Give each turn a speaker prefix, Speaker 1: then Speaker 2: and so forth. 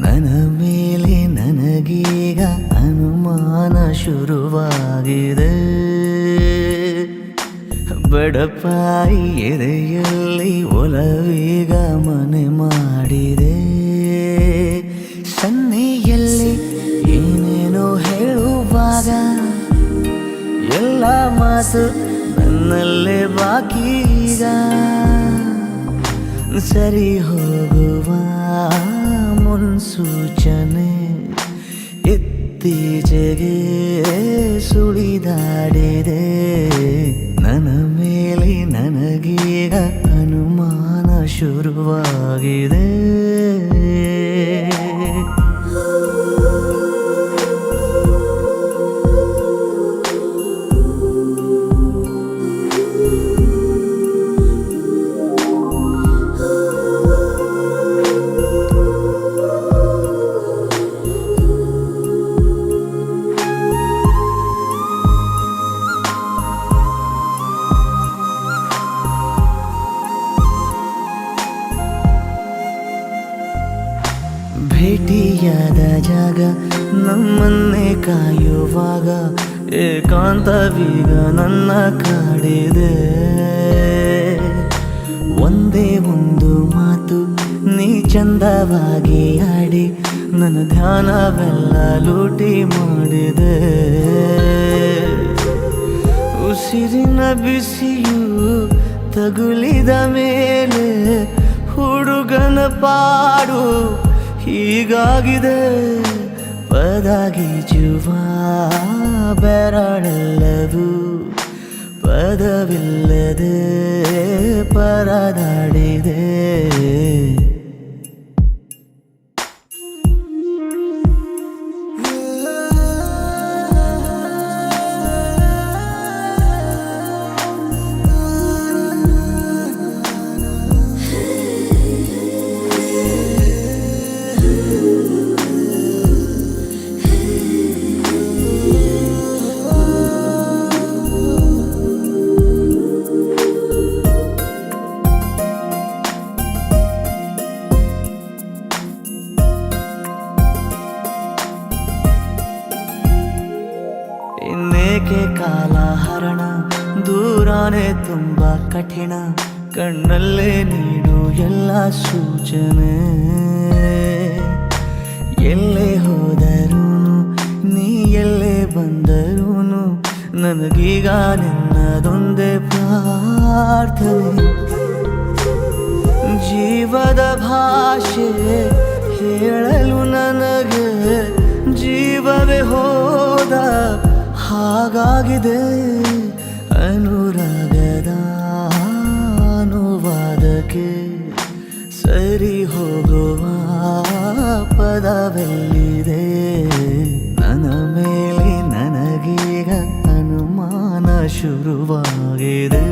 Speaker 1: ನನ್ನ ಮೇಲೆ ನನಗೀಗ ಅನುಮಾನ ಶುರುವಾಗಿದೆ. ಬಡಪಾಯಿ ಎದೆಯಲ್ಲಿ ಒಲವೀಗ ಮನೆ ಮಾಡಿದೆ. ಸನ್ನೆಯಲ್ಲಿ ಏನೇನೋ ಹೇಳುವಾಗ ಎಲ್ಲ ಮಾತು ನನ್ನಲ್ಲೇ ಬಾಕೀಗ. ಸರಿ ಹೋಗುವ ಮುನ್ಸೂಚನೆ ಇತ್ತೀಚೆಗೆ ಸುಳಿದಾಡಿದೆ. ನನ್ನ ಮೇಲೆ ನನಗೀಗ ಅನುಮಾನ ಶುರುವಾಗಿದೆ. ಭೇಟಿಯಾದ ಜಾಗ ನಮ್ಮನ್ನೇ ಕಾಯುವಾಗ ಏಕಾಂತವೀಗ ನನ್ನ ಕಾಡಿದೆ. ಒಂದೇ ಒಂದು ಮಾತು ನೀ ಚಂದವಾಗಿ ಆಡಿ ನನ್ನ ಧ್ಯಾನವೆಲ್ಲ ಲೂಟಿ ಮಾಡಿದೆ. ಉಸಿರಿನ ಬಿಸಿಯು ತಗುಲಿದ ಮೇಲೆ ಹುಡುಗನ ಪಾಡು ಹೀಗಾಗಿದೆ. ಪದಗೀಜುವ ಬೆರಳೆಲ್ಲವೂ ಪದವಿಲ್ಲದೆ ಪರದಾಡಿದೆ. ಇನ್ನೇಕೆ ಕಾಲ ಹರಣ ದೂರಾನೆ ತುಂಬ ಕಠಿಣ. ಕಣ್ಣಲ್ಲೇ ನೀಡು ಎಲ್ಲ ಸೂಚನೆ. ಎಲ್ಲೇ ಹೋದರೂ ನೀ ಎಲ್ಲೇ ಬಂದರೂ ನನಗೀಗ ನಿನ್ನದೊಂದೇ ಪ್ರಾರ್ಥನೆ. ಜೀವದ ಭಾಷೆ ಹೇಳಲು ನನಗೆ ಜೀವವೇ ಹೋದ ಹಾಗಾಗಿದೆ. ಅನುರಾಗದ ಅನುವಾದಕ್ಕೆ ಸರಿ ಹೋಗುವ ಪದವೆಲ್ಲಿದೆ. ನನ್ನ ಮೇಲೆ ನನಗೀಗ ಅನುಮಾನ ಶುರುವಾಗಿದೆ.